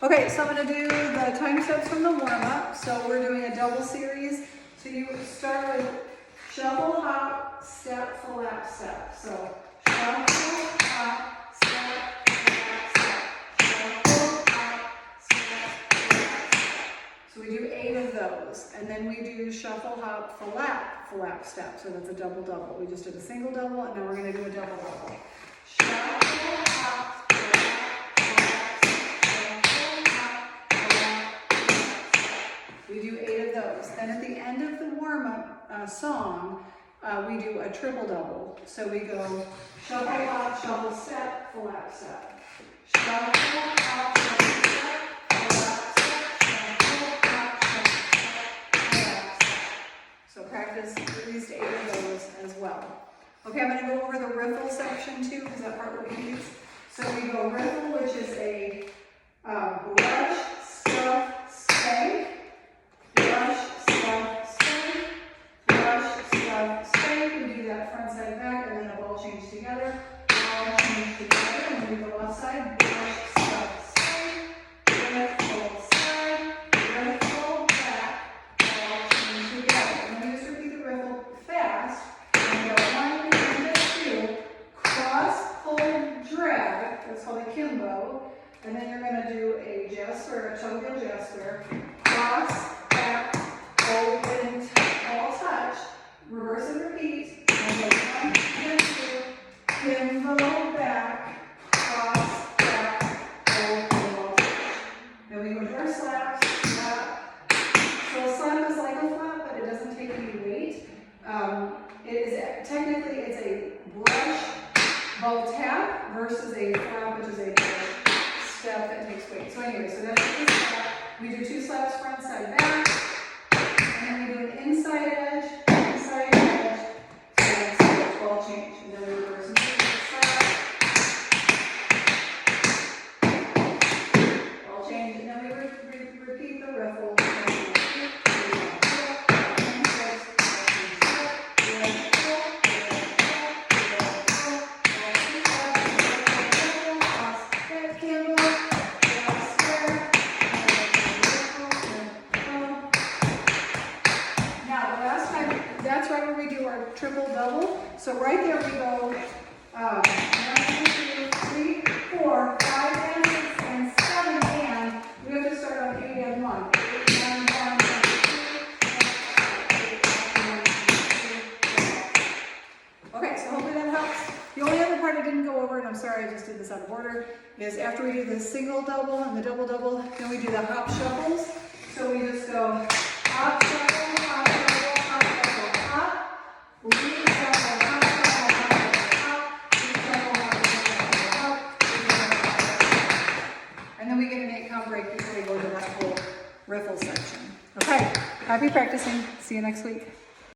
Okay, so I'm gonna do the time steps from the warm-up. So we're doing a double series. So you start with shuffle, hop, step, flap, step. So shuffle, hop, step, flap, step. Shuffle, hop, step, flap, step. So we do 8 of those. And then we do shuffle, hop, flap, flap, step. So that's a double double. We just did a single double, and now we're gonna do a double double. Shuffle, hop, we do 8 of those. Then at the end of the warm-up song, we do a triple double. So we go shuffle, hop, shuffle, step, flap, step. Shuffle, hop, shuffle, step, flap, step. Shuffle, hop, shuffle, step, flap, step. So practice at least 8 of those as well. Okay, I'm going to go over the riffle section too, because that part repeats. So we go riffle, which is a brush, stuff, spank. Brush, stuff, spank. Brush, stuff, spank. We do that front side back, and then a ball change together. Ball change together, and then we go left side. Brush, stuff, spank. Riffle side. Riffle back. Ball change together. And then we just repeat the riffle fast. And we go 1 and 2. Cross, pull, drag. That's called a kimbo. And then you're going to do a jazz square, a toe-heel jazz square. Cross, back, open, all touch, reverse and repeat. And go 1 and 2, kimbo, back, cross, back, open, all touch. Then we go to our slaps, slap. So a slap is like a flap, but it doesn't take any weight. Technically it's a brush ball tap versus a flap, which is a step that takes weight. So anyway, so that's the slap. We do 2 slaps front, side, back. And then we do an inside edge, and step, ball change. And then we reverse and repeat slap, ball change. And then we repeat the riffle. That's right where we do our triple double. So right there we go 1, 2, 3, 4, 5, and 6, and 7, and we have to start on 8 and 1. 8, 9, 1, 2, 3, 4, 5, 6, 7, 8, 9, 10, 11, 12, 13, 14, 15, 16, 17, 18, 19, 20. Okay, so hopefully that helps. The only other part I didn't go over, and I'm sorry I just did this out of order, is after we do the single double and the double double, then we do the hop shuffles. So we just go hop shuffle, hop shuffle, hop shuffle, hop. Lead shuffle, hop shuffle, hop shuffle, hop. Lead shuffle, hop shuffle, hop. Lead shuffle, hop shuffle. And then we get an 8-count break before we go to that whole riffle section. Okay, happy practicing. See you next week.